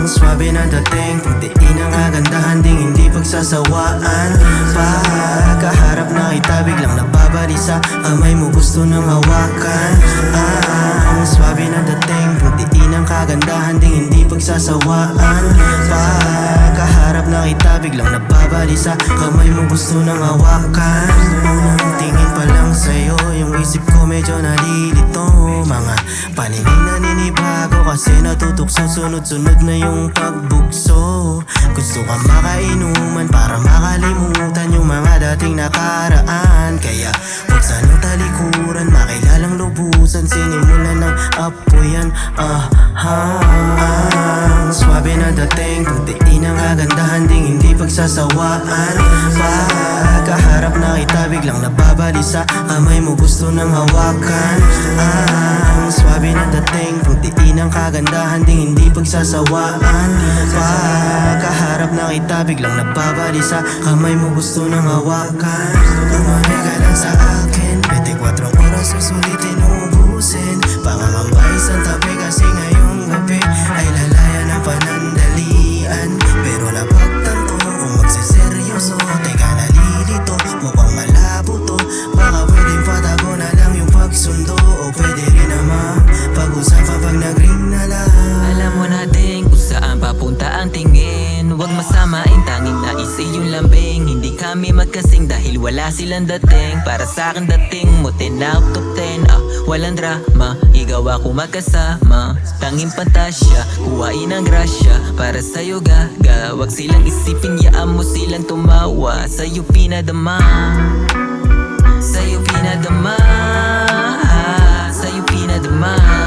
swabe na dating, pagdiin ang kagandahan ding hindi pagsasawaan. Pagkaharap na kita biglang nababalisa, kamay mo gusto nang hawakan. Ang swabe na dating, pagdiin ang kagandahan ding hindi pagsasawaan. Pagkaharap na kita biglang nababalisa, kamay mo gusto nang hawakan. Unang tingin pa lang sa'yo, yung isip ko medyo nalilito. Mga paningin na ninibago kasi natutukso, sunod-sunod na yung pagbugso. Gusto ka makainuman para makalimutan yung mga dating nakaraan. Kaya huwag sanang talikuran, makilalang lubusan, sinimulan ng apoyan. Ang swabe na dating, pagdiin ang kagandahan ding hindi pagsasawaan. Pagkaharap na kita biglang nababalisa, kamay mo gusto nang hawakan. Ang swabe na dating, pagdiin ang kagandahan ding hindi pagsasawaan. Pagkaharap na kita biglang nababalisa, kamay mo gusto nang hawakan. Tumabi ka lang sa akin, 24 oras susulitin ubusin. Pangangambay sa tabi kasi ngayong gabi ay lalaya ng panandalian. Pero napagtanto kung magsiseryoso, teka nalilito, mukhang malabo to. Baka pwedeng patago na lang yung pagsundo, o pwede rin naman pag-usapan pag nag-ring na lang. Alam mo na din kung saan papunta ang tingin, huwag masamain, tanging nais iyong lambing. Hindi kami magkasing dahil wala silang dating. Para sa'kin dating mo 10 out of 10. Walang drama, ikaw ako magkasama. Tanging pantasya, kuhain ang grasya. Para sa'yo gaga, wag silang isipin, yaan mo silang tumawa. Sa'yo pinadama, sa'yo pinadama, sa'yo pinadama.